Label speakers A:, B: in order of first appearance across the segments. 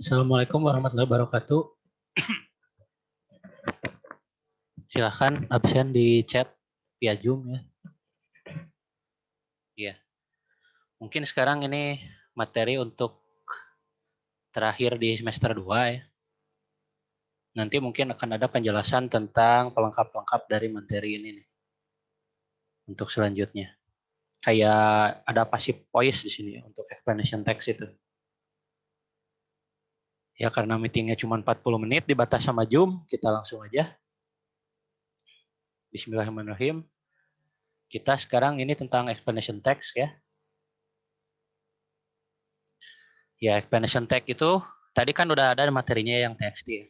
A: Assalamualaikum warahmatullahi wabarakatuh. Silahkan absen di chat via Zoom ya. Iya. Mungkin sekarang ini materi untuk terakhir di semester 2 ya. Nanti mungkin akan ada penjelasan tentang pelengkap-pelengkap dari materi ini nih. Untuk selanjutnya. Kayak ada passive voice di sini untuk explanation text itu. Ya karena meetingnya cuma 40 menit dibatas sama Zoom, kita langsung aja. Bismillahirrahmanirrahim. Kita sekarang ini tentang explanation text ya. Ya, explanation text itu tadi kan udah ada materinya yang teks ya.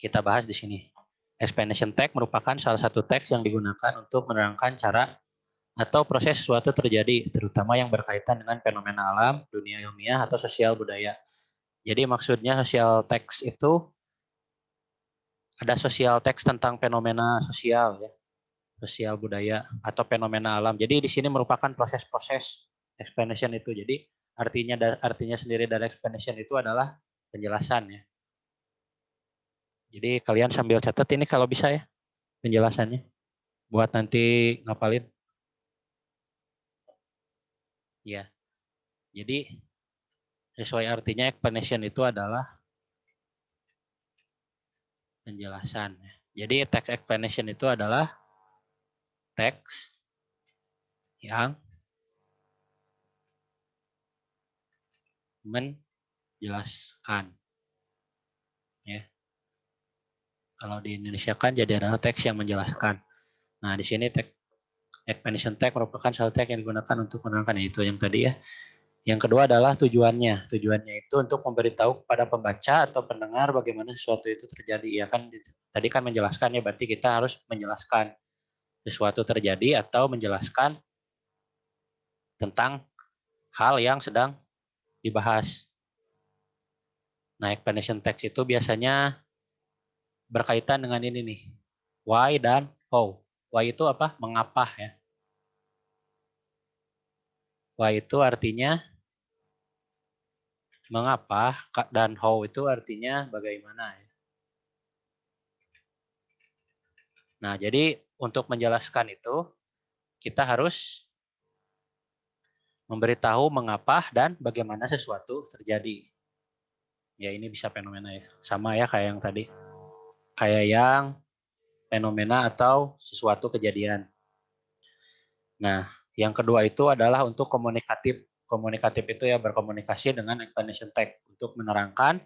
A: Kita bahas di sini. Explanation text merupakan salah satu teks yang digunakan untuk menerangkan cara atau proses sesuatu terjadi, terutama yang berkaitan dengan fenomena alam, dunia ilmiah, atau sosial budaya. Jadi maksudnya sosial text itu ada sosial text tentang fenomena sosial ya, sosial budaya atau fenomena alam. Jadi di sini merupakan proses-proses explanation itu. Jadi artinya sendiri dari explanation itu adalah penjelasan ya. Jadi kalian sambil catat ini kalau bisa ya penjelasannya buat nanti ngapalin. Ya. Jadi sesuai artinya explanation itu adalah penjelasan. Jadi text explanation itu adalah teks yang menjelaskan. Ya. Kalau di Indonesia kan jadi adalah teks yang menjelaskan. Nah di sini teks explanation text merupakan satu teks yang digunakan untuk menerangkan itu yang tadi ya. Yang kedua adalah tujuannya. Tujuannya itu untuk memberitahu kepada pembaca atau pendengar bagaimana sesuatu itu terjadi. Ya kan tadi kan menjelaskan ya, berarti kita harus menjelaskan sesuatu terjadi atau menjelaskan tentang hal yang sedang dibahas. Nah, explanation text itu biasanya berkaitan dengan ini nih. Why dan how. Why itu apa? Mengapa ya. Why itu artinya mengapa dan how itu artinya bagaimana ya. Nah, jadi untuk menjelaskan itu kita harus memberitahu mengapa dan bagaimana sesuatu terjadi. Ya ini bisa fenomena ya. Sama ya kayak yang tadi. Kayak yang fenomena atau sesuatu kejadian. Nah, yang kedua itu adalah untuk komunikatif. Komunikatif itu ya berkomunikasi dengan explanation text untuk menerangkan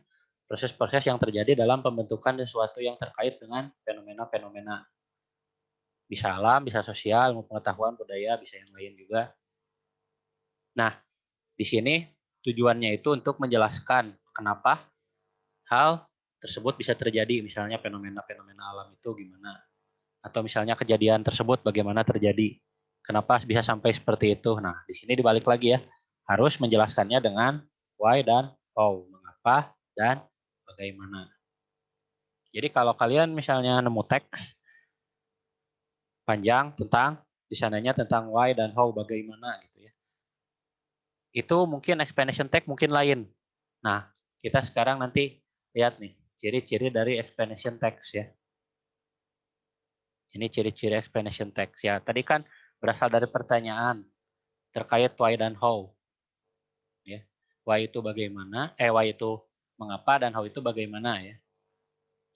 A: proses-proses yang terjadi dalam pembentukan sesuatu yang terkait dengan fenomena-fenomena. Bisa alam, bisa sosial, ilmu pengetahuan, budaya, bisa yang lain juga. Nah, di sini tujuannya itu untuk menjelaskan kenapa hal tersebut bisa terjadi, misalnya fenomena-fenomena alam itu gimana, atau misalnya kejadian tersebut bagaimana terjadi, kenapa bisa sampai seperti itu. Nah, di sini dibalik lagi ya, harus menjelaskannya dengan why dan how, mengapa dan bagaimana. Jadi kalau kalian misalnya nemu teks panjang tentang di sananya tentang why dan how, bagaimana gitu ya. Itu mungkin explanation text mungkin lain. Nah, kita sekarang nanti lihat nih ciri-ciri dari explanation text ya. Ini ciri-ciri explanation text ya. Tadi kan berasal dari pertanyaan terkait why dan how. Ya. Why itu bagaimana? Why itu mengapa dan how itu bagaimana ya.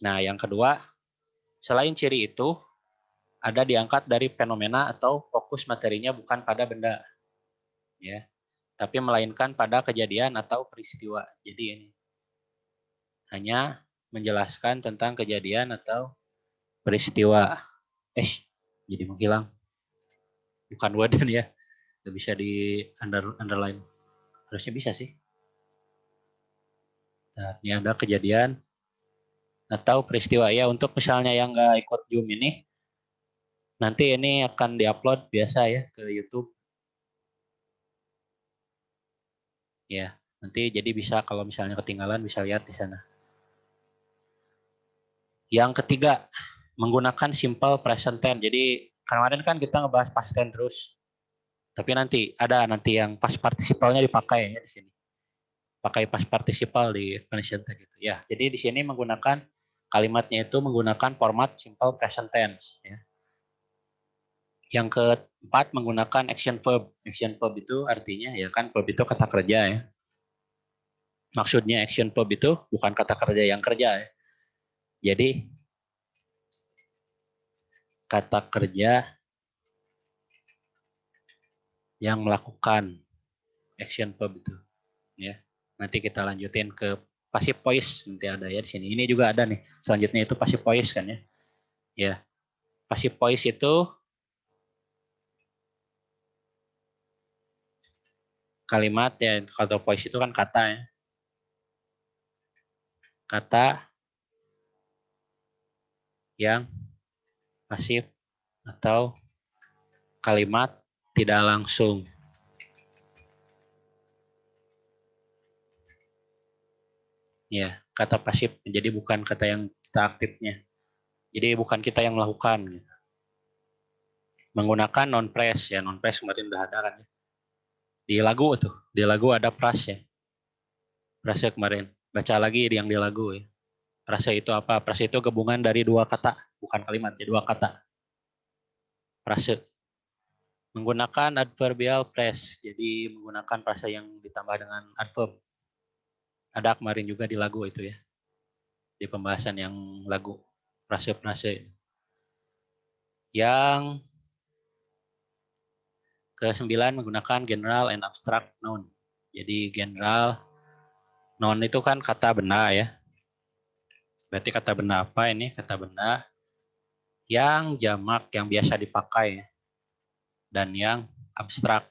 A: Nah, yang kedua, selain ciri itu ada diangkat dari fenomena atau fokus materinya bukan pada benda. Ya. Tapi melainkan pada kejadian atau peristiwa. Jadi ini hanya menjelaskan tentang kejadian atau peristiwa. Jadi menghilang. Bukan waden ya. Gak bisa di underline. Harusnya bisa sih. Nah, ini ada kejadian atau peristiwa ya. Untuk misalnya yang nggak ikut Zoom ini, nanti ini akan diupload biasa ya ke YouTube. Ya, nanti jadi bisa kalau misalnya ketinggalan bisa lihat di sana. Yang ketiga, menggunakan simple present tense. Jadi kemarin kan kita ngebahas past tense terus. Tapi nanti ada yang pas partisipalnya dipakai ya di sini. pakai past participle di explanation text itu ya. Jadi di sini menggunakan kalimatnya itu menggunakan format simple present tense ya. Yang keempat menggunakan action verb. Action verb itu artinya ya kan verb itu kata kerja ya. Maksudnya action verb itu bukan kata kerja yang kerja ya. Jadi kata kerja yang melakukan action verb itu ya. Nanti kita lanjutin ke passive voice nanti ada ya di sini. Ini juga ada nih. Selanjutnya itu passive voice kan ya. Ya. Passive voice itu kalimat ya, kalau voice itu kan kata ya. Kata yang pasif atau kalimat tidak langsung. Ya, kata pasif. Jadi bukan kata yang kita aktifnya. Jadi bukan kita yang melakukan. Gitu. Menggunakan non phrase ya, non phrase kemarin udah ada kan ya. Di lagu tuh, di lagu ada phrase ya. Phrase kemarin. Baca lagi yang di lagu ya. Phrase itu apa? Phrase itu gabungan dari dua kata, bukan kalimat ya, dua kata. Phrase. Menggunakan adverbial phrase. Jadi menggunakan frase yang ditambah dengan adverb. Ada kemarin juga di lagu itu ya. Di pembahasan yang lagu. Frase-frase. Yang ke-9 menggunakan general and abstract noun. Jadi general noun itu kan kata benda ya. Berarti kata benda apa ini? Kata benda yang jamak yang biasa dipakai dan yang abstrak.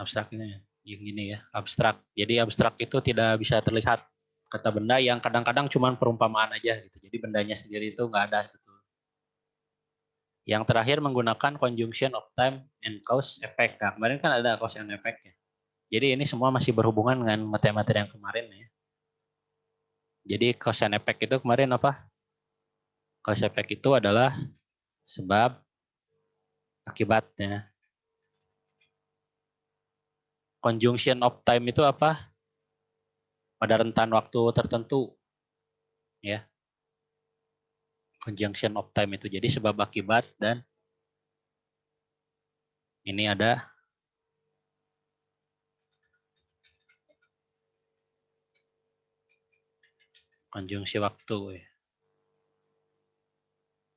A: Abstraknya yang gini ya, abstrak. Jadi abstrak itu tidak bisa terlihat. Kata benda yang kadang-kadang cuma perumpamaan aja gitu. Jadi bendanya sendiri itu nggak ada betul. Yang terakhir menggunakan conjunction of time and cause effect. Nah, kemarin kan ada cause and effect ya. Jadi ini semua masih berhubungan dengan materi-materi yang kemarin ya. Jadi cause and effect itu kemarin apa? Cause effect itu adalah sebab akibatnya. Conjunction of time itu apa? Pada rentan waktu tertentu. Ya. Conjunction of time itu. Jadi sebab akibat dan ini ada konjungsi waktu.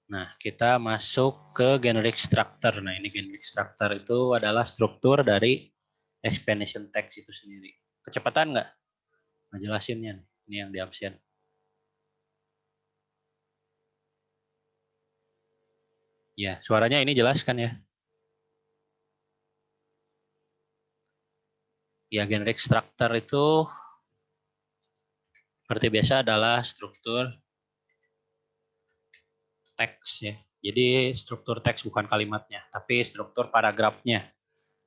A: Nah, kita masuk ke generic structure. Nah, ini generic structure itu adalah struktur dari explanation text itu sendiri. Kecepatan nggak? Ngejelasinnya nih. Ini yang di absen. Ya, suaranya ini jelas kan ya? Ya, generic structure itu seperti biasa adalah struktur teks ya. Jadi struktur teks bukan kalimatnya, tapi struktur paragrafnya.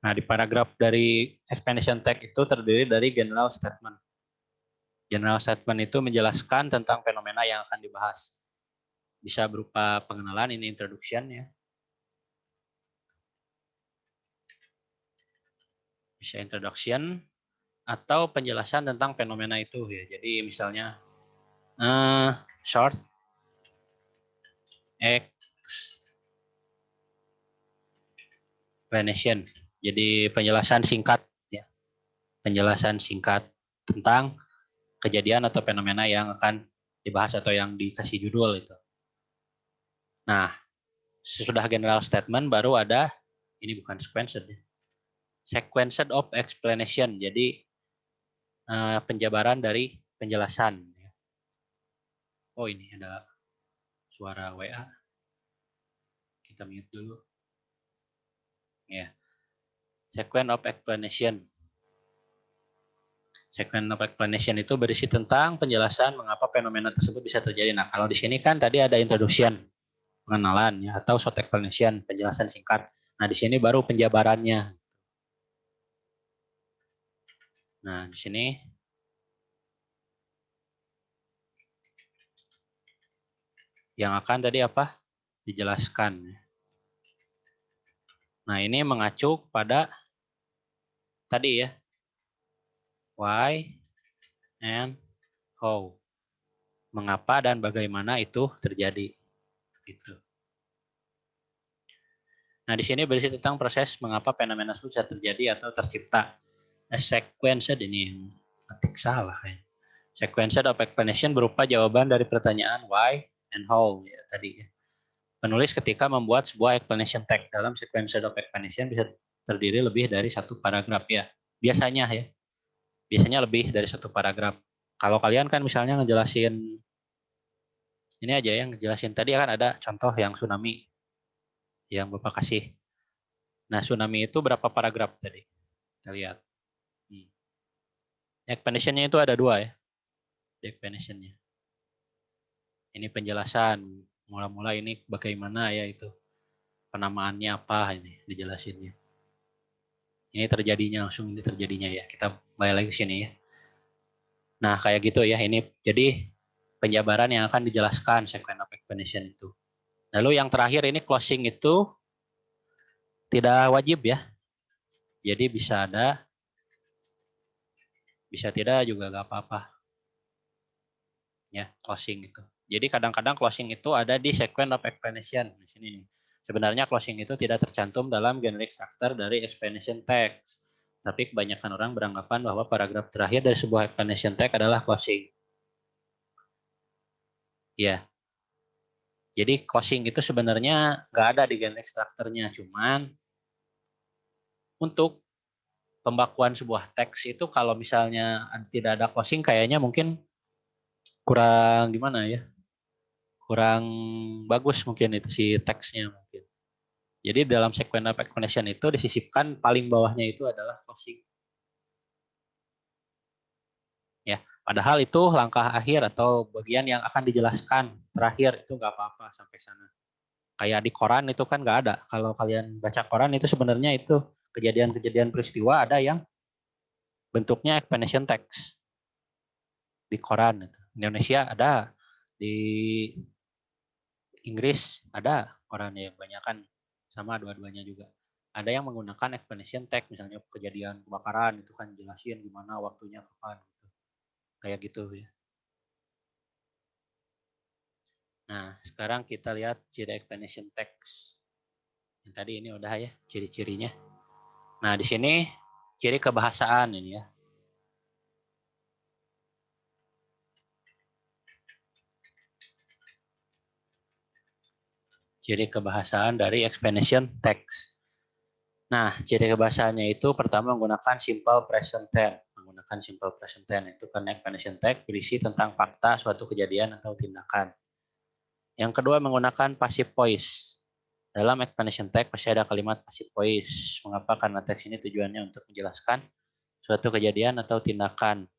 A: Nah, di paragraf dari explanation text itu terdiri dari general statement. General statement itu menjelaskan tentang fenomena yang akan dibahas. Bisa berupa pengenalan, ini introduction ya. Bisa introduction atau penjelasan tentang fenomena itu ya. Jadi misalnya short explanation. Jadi penjelasan singkat ya. Penjelasan singkat tentang kejadian atau fenomena yang akan dibahas atau yang dikasih judul itu. Nah, sesudah general statement baru ada ini bukan sequenced ya. Sequenced of explanation. Jadi penjabaran dari penjelasan. Oh, ini ada suara WA. Kita mute dulu. Ya. Sequence of explanation. Sequence of explanation itu berisi tentang penjelasan mengapa fenomena tersebut bisa terjadi. Nah, kalau di sini kan tadi ada introduction, pengenalan ya, atau short explanation, penjelasan singkat. Nah, di sini baru penjabarannya. Nah, di sini yang akan tadi apa? Dijelaskan. Nah, ini mengacu pada tadi ya. Why and how. Mengapa dan bagaimana itu terjadi. Gitu. Nah, di sini berisi tentang proses mengapa fenomena bisa terjadi atau tercipta. A sequenced ini yang ketik salah kayaknya. Sequenced of explanation berupa jawaban dari pertanyaan why and how ya tadi ya. Penulis ketika membuat sebuah explanation text dalam sequenced of explanation bisa terdiri lebih dari satu paragraf ya. Biasanya ya. Biasanya lebih dari satu paragraf. Kalau kalian kan misalnya ngejelasin ini aja yang ngejelasin tadi kan ada contoh yang tsunami yang Bapak kasih. Nah, tsunami itu berapa paragraf tadi? Kita lihat. Explanation-nya itu ada dua ya. Explanation-nya. Ini penjelasan. Mula-mula ini bagaimana ya itu. Penamaannya apa ini dijelasinnya. Ini terjadinya langsung ini terjadinya ya. Kita balik lagi ke sini ya. Nah, kayak gitu ya. Ini jadi penjabaran yang akan dijelaskan sequence of explanation itu. Lalu yang terakhir ini closing itu tidak wajib ya. Jadi bisa ada, bisa tidak juga gak apa-apa. Ya, closing itu. Jadi kadang-kadang closing itu ada di sequence of explanation di sini nih. Sebenarnya closing itu tidak tercantum dalam generic structure dari explanation text. Tapi kebanyakan orang beranggapan bahwa paragraf terakhir dari sebuah explanation text adalah closing. Ya. Jadi closing itu sebenarnya nggak ada di generic structure-nya, cuman untuk pembakuan sebuah teks itu kalau misalnya tidak ada closing kayaknya mungkin kurang gimana ya? Kurang bagus mungkin itu si teksnya mungkin. Jadi dalam sequence of explanation itu disisipkan paling bawahnya itu adalah closing. Ya, padahal itu langkah akhir atau bagian yang akan dijelaskan terakhir itu nggak apa-apa sampai sana. Kayak di koran itu kan nggak ada. Kalau kalian baca koran itu sebenarnya itu kejadian-kejadian peristiwa ada yang bentuknya explanation text di koran. Indonesia ada, di Inggris ada korannya yang banyak kan sama dua-duanya juga. Ada yang menggunakan explanation text misalnya kejadian kebakaran itu kan jelasin gimana waktunya kapan gitu. Kayak gitu ya. Nah, sekarang kita lihat ciri explanation text. Yang tadi ini udah ya ciri-cirinya. Nah, di sini ciri kebahasaan ini ya. Ciri kebahasaan dari explanation text. Nah, ciri kebahasaannya itu pertama menggunakan simple present tense. Menggunakan simple present tense itu kan explanation text berisi tentang fakta suatu kejadian atau tindakan. Yang kedua menggunakan passive voice. Dalam explanation text pasti ada kalimat passive voice. Mengapa? Karena teks ini tujuannya untuk menjelaskan suatu kejadian atau tindakan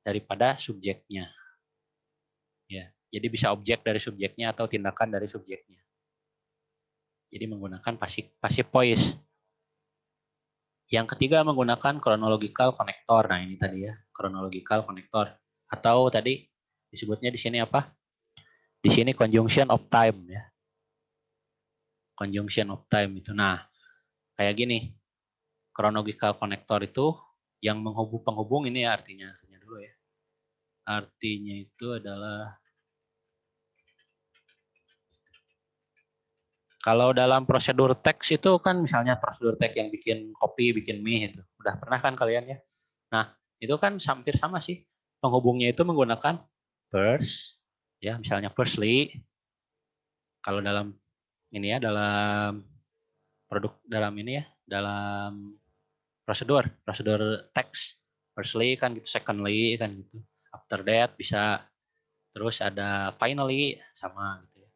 A: daripada subjeknya. Ya, jadi bisa objek dari subjeknya atau tindakan dari subjeknya. Jadi menggunakan passive voice. Yang ketiga menggunakan chronological connector. Nah, ini tadi ya, chronological connector. Atau tadi disebutnya di sini apa? Di sini conjunction of time ya. Conjunction of time itu. Nah, kayak gini. Chronological connector itu yang penghubung ini ya artinya dulu ya. Artinya itu adalah kalau dalam prosedur teks itu kan misalnya prosedur teks yang bikin kopi, bikin mie itu. Udah pernah kan kalian ya? Nah, itu kan hampir sama sih. Penghubungnya itu menggunakan first, ya misalnya firstly. Kalau dalam ini ya, dalam produk dalam ini ya, dalam prosedur teks. Firstly kan gitu, secondly kan gitu. After that bisa, terus ada finally sama gitu ya.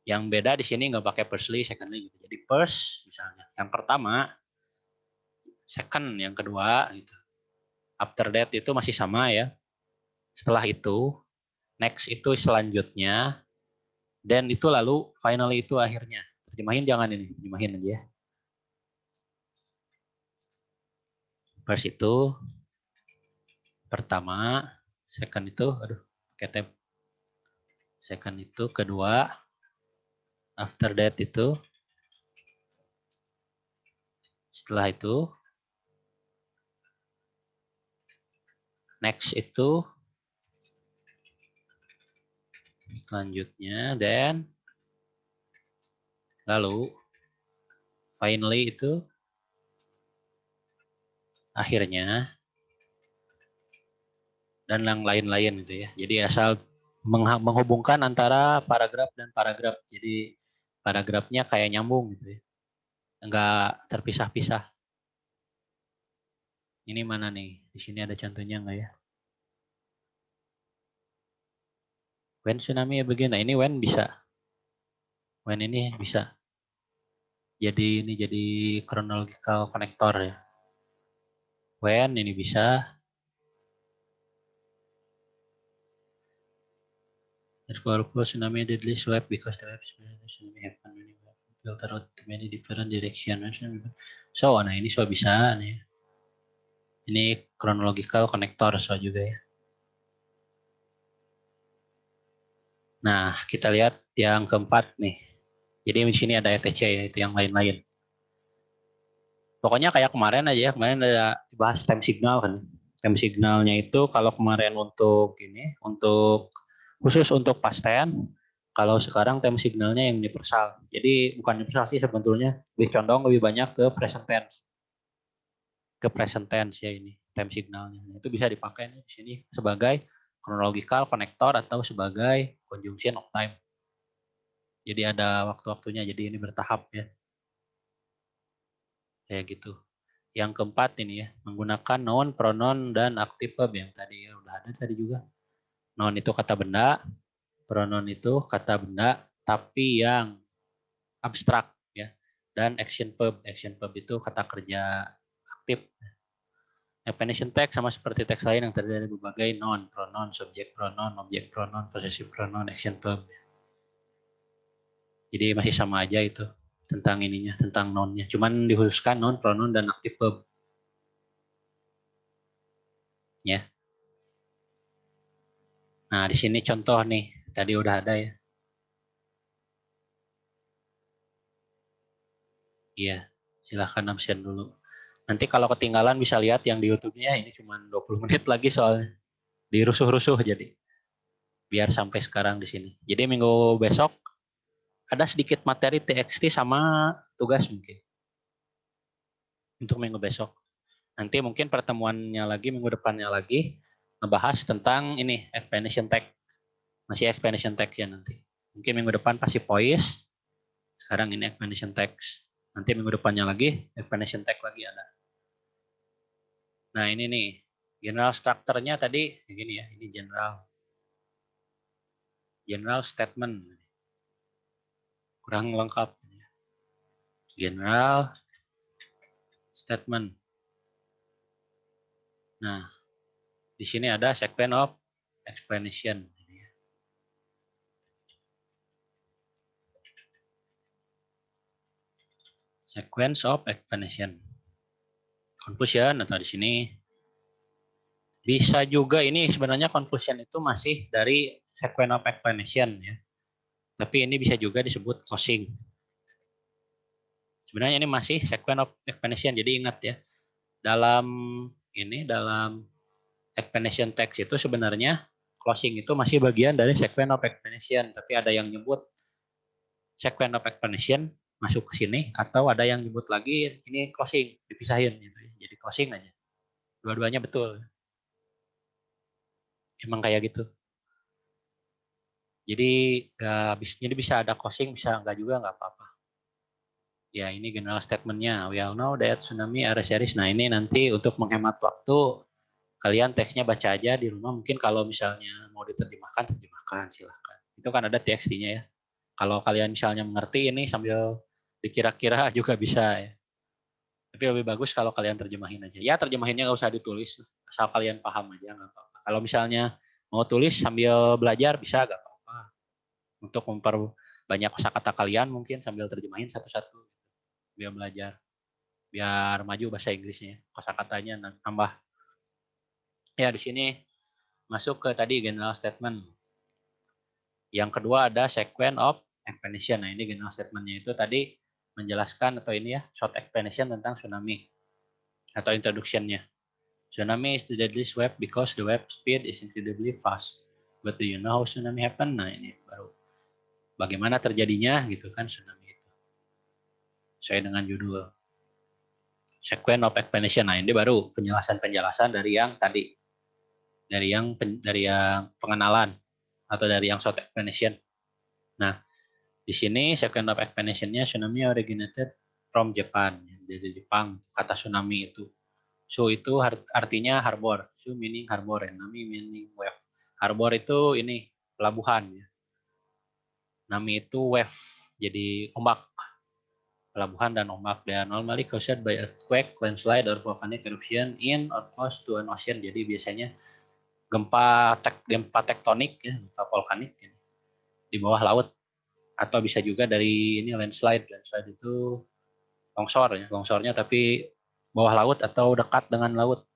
A: Yang beda di sini nggak pakai firstly, secondly gitu. Jadi first misalnya, yang pertama, second yang kedua gitu. After that itu masih sama ya. Setelah itu, next itu selanjutnya, dan itu lalu finally itu akhirnya. Terjemahin jangan ini, terjemahin aja ya. First itu pertama, second itu, aduh, pakai tab. Second itu kedua, after that itu, setelah itu, Next itu selanjutnya, then lalu finally itu akhirnya, dan yang lain-lain gitu ya. Jadi asal menghubungkan antara paragraf dan paragraf. Jadi paragrafnya kayak nyambung gitu ya. Enggak terpisah-pisah. Ini mana nih? Di sini ada contohnya enggak ya? When tsunami begin. Nah, ini when bisa. When ini bisa. Jadi ini jadi chronological connector ya. When ini bisa. Therefore, tsunami deadly swept because the waves tsunami happen when it filter out to many different directions. So, nah ini so bisa nih. Ini chronological connector so juga ya. Nah, kita lihat yang keempat nih. Jadi di sini ada ETC ya, itu yang lain-lain. Pokoknya kayak kemarin aja ya, kemarin ada bahas time signal kan. Time signalnya itu kalau kemarin untuk ini, untuk khusus untuk past tense, kalau sekarang time signalnya yang universal. Jadi bukan universal sih sebetulnya, lebih condong lebih banyak ke present tense. Ke present tense ya ini time signalnya. Itu bisa dipakai nih di sini sebagai chronological connector atau sebagai conjunction of time. Jadi ada waktu-waktunya, jadi ini bertahap ya. Kayak gitu. Yang keempat ini ya, menggunakan noun, pronoun, dan active verb yang tadi ya udah ada tadi juga. Noun itu kata benda, pronoun itu kata benda, tapi yang abstrak ya. Dan action verb itu kata kerja aktif. Explanation text sama seperti teks lain yang terdiri dari berbagai noun, pronoun, subjek pronoun, objek pronoun, possessive pronoun, action verb. Jadi masih sama aja itu tentang ininya, tentang nounnya. Cuman dikhususkan noun, pronoun, dan active verb. Ya. Nah, di sini contoh nih. Tadi udah ada ya. Iya, silahkan absen dulu. Nanti kalau ketinggalan bisa lihat yang di YouTube-nya, ini cuma 20 menit lagi soalnya. Dirusuh-rusuh jadi. Biar sampai sekarang di sini. Jadi minggu besok ada sedikit materi TXT sama tugas mungkin. Untuk minggu besok. Nanti mungkin pertemuannya lagi, minggu depannya lagi, ngebahas tentang ini, explanation text. Masih explanation text ya nanti. Mungkin minggu depan pasti poise. Sekarang ini explanation text. Nanti minggu depannya lagi, explanation text lagi ada. Nah ini nih, general structure-nya tadi begini ya, ini general statement. Kurang lengkap. General statement. Nah, di sini ada sequence of explanation. Sequence of explanation. Conclusion atau di sini bisa juga ini sebenarnya conclusion itu masih dari sequence of explanation ya. Tapi ini bisa juga disebut closing. Sebenarnya ini masih sequence of explanation. Jadi ingat ya, dalam explanation text itu sebenarnya closing itu masih bagian dari sequence of explanation. Tapi ada yang nyebut sequence of explanation masuk ke sini, atau ada yang nyebut lagi ini closing, dipisahin gitu ya. Jadi closing aja. Dua-duanya betul. Emang kayak gitu. Jadi bisa ada closing, bisa enggak juga, enggak apa-apa. Ya ini general statementnya. We all know that tsunami are a series. Nah ini nanti untuk menghemat waktu, kalian teksnya baca aja di rumah. Mungkin kalau misalnya mau diterjemahkan, terjemahkan silahkan. Itu kan ada TXT-nya ya. Kalau kalian misalnya mengerti ini sambil dikira-kira juga bisa ya. Tapi lebih bagus kalau kalian terjemahin aja. Ya terjemahinnya nggak usah ditulis, asal kalian paham aja nggak apa-apa. Kalau misalnya mau tulis sambil belajar bisa nggak apa-apa. Untuk memperbanyak kosakata kalian mungkin sambil terjemahin satu-satu biar belajar, biar maju bahasa Inggrisnya, kosakatanya nambah. Ya di sini masuk ke tadi general statement. Yang kedua ada sequence of explanation. Nah ini general statementnya itu tadi menjelaskan atau ini ya short explanation tentang tsunami atau introduction-nya. Tsunami is the deadliest wave because the wave speed is incredibly fast. But do you know how tsunami happen? Nah ini baru bagaimana terjadinya gitu kan tsunami itu. Sesuai dengan judul. Sequence of explanation. Nah ini baru penjelasan-penjelasan dari yang tadi. Dari yang pengenalan atau dari yang short explanation. Nah, di sini sequence of explanation-nya tsunami originated from Japan. Dari Jepang kata tsunami itu. So itu artinya harbor. So meaning harbor, and nami meaning wave. Harbor itu ini pelabuhan. Nami itu wave, jadi ombak. Pelabuhan dan ombak. They are normally caused by earthquake, landslide, or volcanic eruption in or close to an ocean. Jadi biasanya gempa tektonik, ya, gempa volkanik ya, di bawah laut. Atau bisa juga dari ini landslide. Landslide itu longsor, ya, longsornya tapi bawah laut atau dekat dengan laut.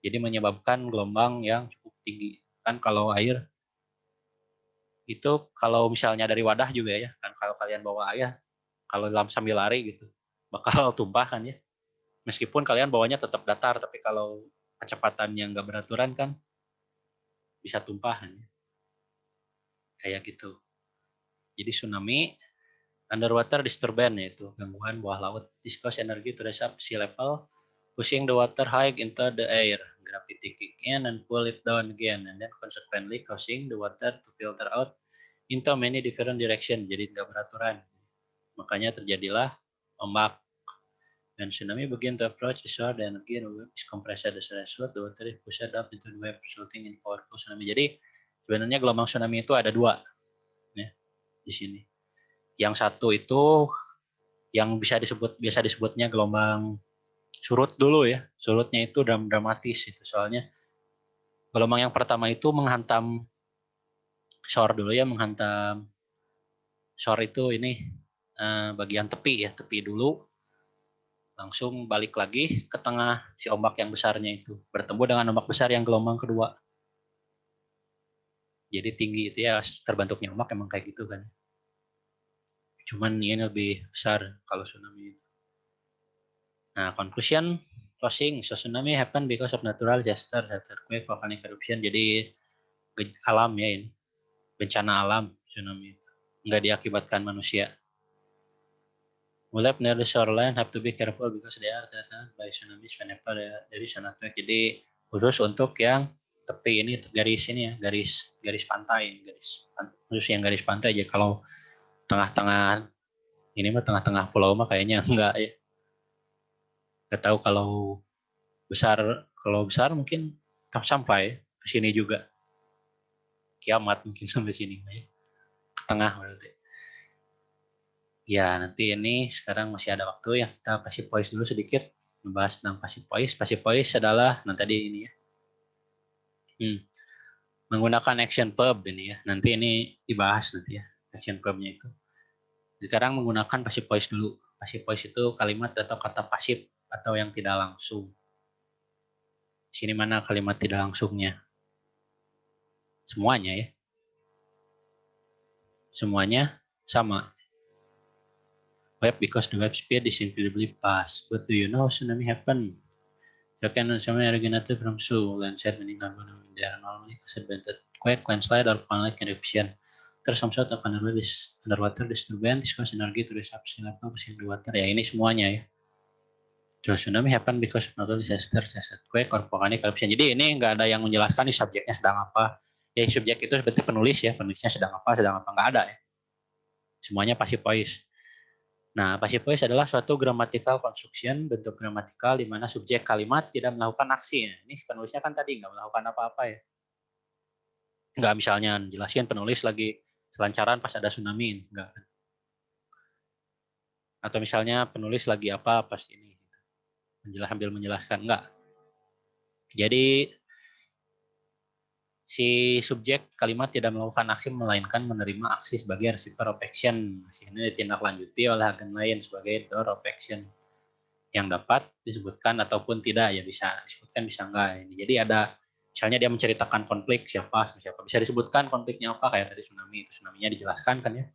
A: Jadi menyebabkan gelombang yang cukup tinggi. Kan kalau air itu kalau misalnya dari wadah juga ya, kan kalau kalian bawa air, kalau dalam sambil lari gitu, bakal tumpah kan ya. Meskipun kalian bawanya tetap datar, tapi kalau kecepatannya nggak beraturan kan bisa tumpah kan ya. Kayak gitu. Jadi tsunami, underwater disturbance yaitu gangguan bawah laut. This cause energy to rise up sea level, pushing the water high into the air. Gravity kick in and pull it down again, and then consequently causing the water to filter out into many different direction. Jadi nggak beraturan. Makanya terjadilah ombak. When tsunami begin to approach the shore, the energy in the wave is compressed as a result. The water is pushed up into the wave, resulting in powerful tsunami. Jadi sebenarnya gelombang tsunami itu ada dua, ya, di sini. Yang satu itu yang biasa disebutnya gelombang surut dulu ya. Surutnya itu dramatis itu. Soalnya gelombang yang pertama itu menghantam shore dulu ya, menghantam shore itu ini bagian tepi ya, tepi dulu. Langsung balik lagi ke tengah si ombak yang besarnya itu. Bertemu dengan ombak besar yang gelombang kedua. Jadi tinggi itu ya, terbentuknya ombak emang kayak gitu kan. Cuman ini lebih besar kalau tsunami itu. Nah, conclusion closing. So tsunami happen because of natural disaster, earthquake, volcanic eruption. Jadi alam ya ini. Bencana alam tsunami. Nggak diakibatkan manusia. Wave near the shoreline have to be careful because they are threatened by tsunamis whenever there is an earthquake. Jadi khusus untuk yang tepi ini garis ini ya, garis pantai, khusus yang garis pantai aja. Kalau tengah-tengah ini mah tengah-tengah pulau mah kayaknya enggak ya. Enggak tahu kalau besar mungkin sampai ke sini juga. Kiamat mungkin sampai sini ya. Ke tengah berarti. Ya, nanti ini sekarang masih ada waktu ya, kita passive voice dulu sedikit, membahas tentang passive voice. Passive voice adalah, nah tadi ini ya, menggunakan action verb ini ya, nanti ini dibahas nanti ya, action verbnya itu. Sekarang menggunakan passive voice dulu. Passive voice itu kalimat atau kata pasif atau yang tidak langsung. Di sini mana kalimat tidak langsungnya? Semuanya ya. Semuanya sama. Wave because the wave speed is incredibly fast. But do you know tsunami happen? Second, tsunami originated from sea. Landslide meaning they are normally caused by earthquake, landslide, or volcanic eruption. There's some sort of underwater disturbance cause energy to rise up sea level pushing the water. Ya ini semuanya ya. So tsunami happen because of natural disaster, earthquake, or volcanic eruption. Jadi ini nggak ada yang menjelaskan nih subjeknya sedang apa. Ya subjek itu seperti penulis ya, penulisnya sedang apa nggak ada ya. Semuanya passive voice. Nah, passive voice adalah suatu grammatical construction, bentuk gramatikal di mana subjek kalimat tidak melakukan aksi. Ini penulisnya kan tadi nggak melakukan apa-apa ya. Nggak misalnya jelasin penulis lagi selancaran pas ada tsunami, nggak. Atau misalnya penulis lagi apa pas ini, sambil menjelaskan, nggak. Jadi si subjek kalimat tidak melakukan aksi melainkan menerima aksi sebagai receiver of action. Ini ditindaklanjuti oleh agen lain sebagai door of action yang dapat disebutkan ataupun tidak, ya bisa disebutkan bisa enggak ini. Jadi ada misalnya dia menceritakan konflik siapa bisa disebutkan konfliknya apa, kayak tadi tsunami, itu tsunaminya dijelaskan kan ya,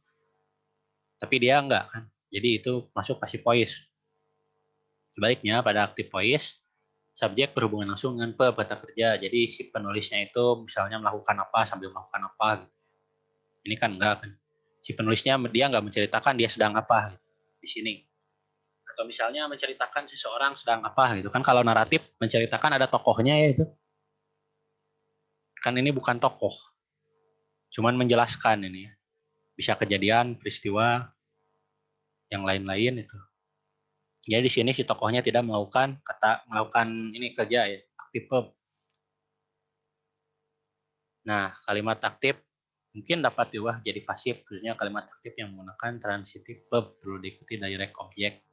A: tapi dia enggak kan, jadi itu masuk passive voice. Sebaliknya pada active voice Subjek berhubungan langsung dengan verb kata kerja. Jadi si penulisnya itu misalnya melakukan apa sambil melakukan apa. Gitu. Ini kan enggak kan. Si penulisnya dia nggak menceritakan dia sedang apa gitu, di sini. Atau misalnya menceritakan seseorang sedang apa gitu kan. Kalau naratif menceritakan ada tokohnya ya itu. Kan ini bukan tokoh. Cuman menjelaskan ini. Bisa kejadian, peristiwa, yang lain-lain itu. Jadi di sini si tokohnya tidak melakukan ini kerja ya, aktif verb. Nah, kalimat aktif mungkin dapat diubah jadi pasif, khususnya kalimat aktif yang menggunakan transitive verb perlu diikuti direct object.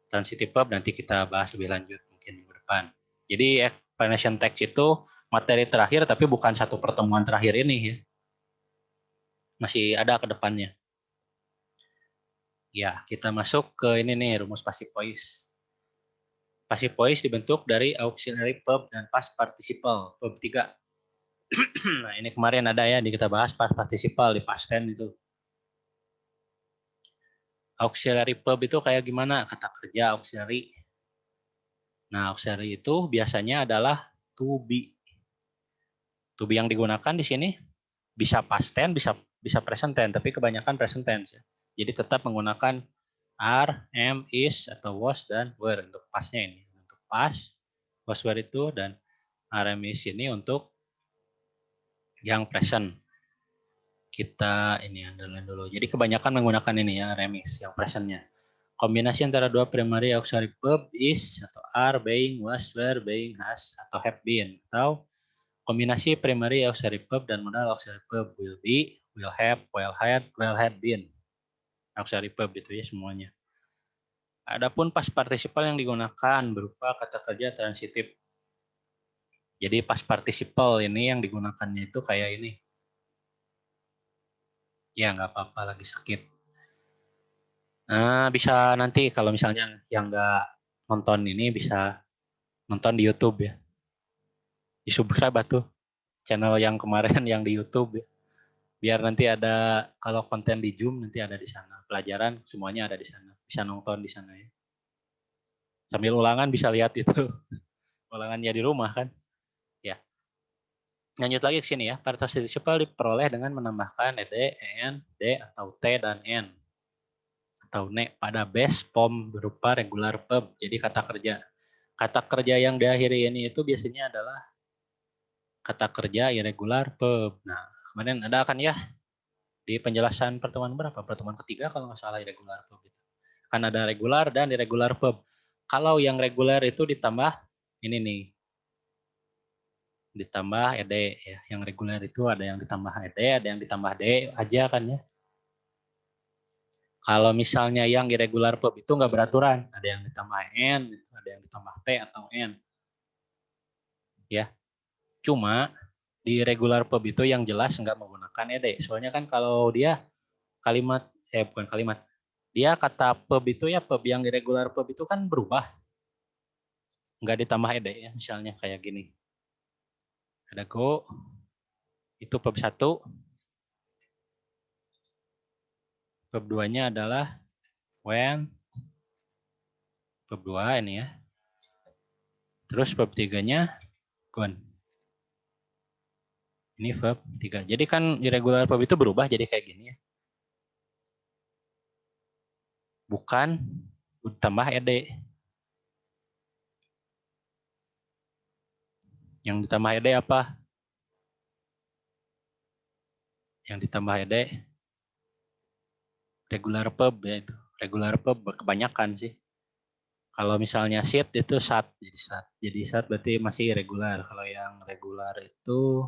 A: Transitive verb nanti kita bahas lebih lanjut mungkin minggu depan. Jadi explanation text itu materi terakhir tapi bukan satu pertemuan terakhir ini ya. Masih ada ke depannya. Ya, kita masuk ke ini nih rumus passive voice. Passive voice dibentuk dari auxiliary verb dan past participle, verb 3. Nah, ini kemarin ada ya kita bahas past participle di past tense itu. Auxiliary verb itu kayak gimana? Kata kerja auxiliary. Nah, auxiliary itu biasanya adalah to be. To be yang digunakan di sini bisa past tense, bisa present tense, tapi kebanyakan present tense ya. Jadi tetap menggunakan are, am, is, atau was, dan were untuk pastnya ini. Untuk past, was, were itu, dan are, am, is ini untuk yang present. Kita ini underline dulu. Jadi kebanyakan menggunakan ini ya, remis, yang presentnya. Kombinasi antara dua primary auxiliary verb is, atau are, being, was, were, being, has, atau have been. Atau kombinasi primary auxiliary verb dan modal auxiliary verb will be, will have, will had been. Auxiliary verb itu ya semuanya. Adapun past participle yang digunakan berupa kata kerja transitif. Jadi past participle ini yang digunakannya itu kayak ini. Ya nggak apa-apa lagi sakit. Nah, bisa nanti kalau misalnya yang nggak nonton ini bisa nonton di YouTube ya. Di subscribe tuh channel yang kemarin yang di YouTube ya. Biar nanti ada kalau konten di Zoom nanti ada di sana. Pelajaran semuanya ada di sana. Bisa nonton di sana ya. Sambil ulangan bisa lihat itu. Ulangannya di rumah kan. Ya. Lanjut lagi ke sini ya. Participle diperoleh dengan menambahkan ed, en, d atau t dan n. Atau ne pada base form berupa regular verb. Jadi kata kerja. Kata kerja yang diakhiri ini itu biasanya adalah kata kerja irregular verb. Nah, kemarin ada kan ya di penjelasan pertemuan berapa? Pertemuan ketiga kalau nggak salah irregular verb itu. Kan ada regular dan irregular verb. Kalau yang regular itu ditambah ini nih. Ditambah ed ya. Yang regular itu ada yang ditambah ed, ada yang ditambah d aja kan ya. Kalau misalnya yang irregular verb itu nggak beraturan, ada yang ditambah n, ada yang ditambah t atau n. Ya, cuma di regular verb itu yang jelas nggak menggunakan ed. Soalnya kan kalau dia kalimat, bukan kalimat, dia kata verb itu ya verb yang irregular verb itu kan berubah. Nggak ditambah ed ya, misalnya kayak gini. Ada go, itu verb 1. Verb 2-nya adalah when. Verb 2 ini ya. Terus verb 3-nya gone. Ini verb 3. Jadi kan irregular verb itu berubah jadi kayak gini ya. Bukan tambah ed. Yang ditambah ed apa? Yang ditambah ed regular verb ya itu. Regular verb kebanyakan sih. Kalau misalnya sit itu sat jadi sat. Jadi sat berarti masih irregular. Kalau yang regular itu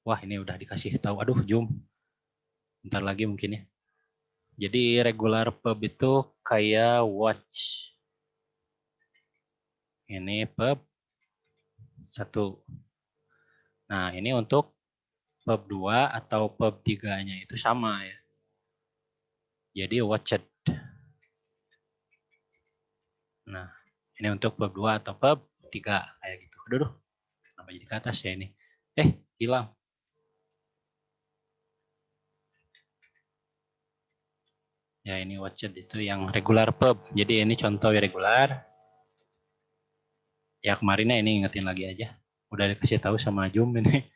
A: wah ini udah dikasih tahu. Aduh, zoom. Bentar lagi mungkin ya. Jadi regular verb itu kayak watch. Ini verb 1. Nah, ini untuk verb 2 atau verb 3-nya itu sama ya. Jadi watched. Nah, ini untuk verb 2 atau verb 3 kayak gitu. Aduh, kenapa jadi ke atas ya ini? Hilang. Ya, ini watched itu yang regular verb. Jadi ini contoh irregular. Ya kemarinnya ini ingetin lagi aja. Udah dikasih tahu sama Jum ini.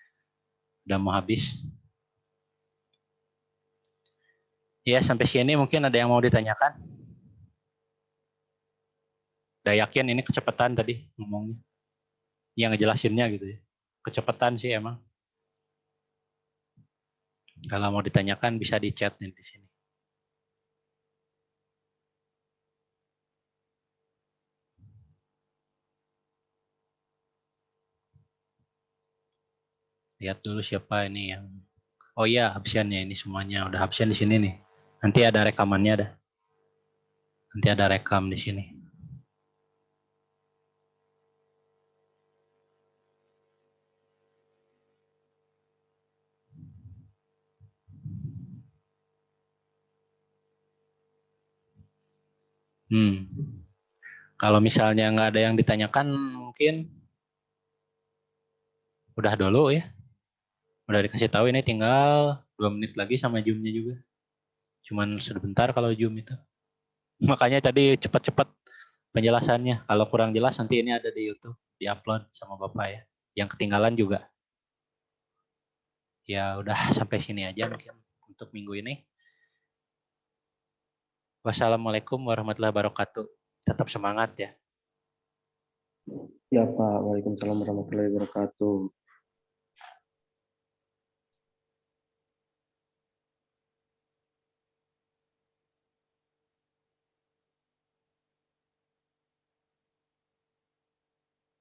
A: Udah mau habis. Ya sampai sini mungkin ada yang mau ditanyakan. Udah yakin ini kecepatan tadi ngomongnya. Yang ngejelasinnya gitu ya. Kecepatan sih emang. Kalau mau ditanyakan bisa di chat nih di sini. Lihat dulu siapa ini yang. Oh iya, absennya ini semuanya udah absen di sini nih. Nanti ada rekamannya ada. Nanti ada rekam di sini. Kalau misalnya nggak ada yang ditanyakan, mungkin udah dulu ya. Udah dikasih tahu ini tinggal 2 menit lagi sama Zoom-nya juga. Cuman sebentar kalau Zoom itu. Makanya tadi cepat-cepat penjelasannya. Kalau kurang jelas nanti ini ada di YouTube, di-upload sama Bapak ya. Yang ketinggalan juga. Ya udah sampai sini aja mungkin untuk minggu ini. Wassalamualaikum warahmatullahi wabarakatuh. Tetap semangat ya.
B: Ya Pak, Waalaikumsalam warahmatullahi wabarakatuh.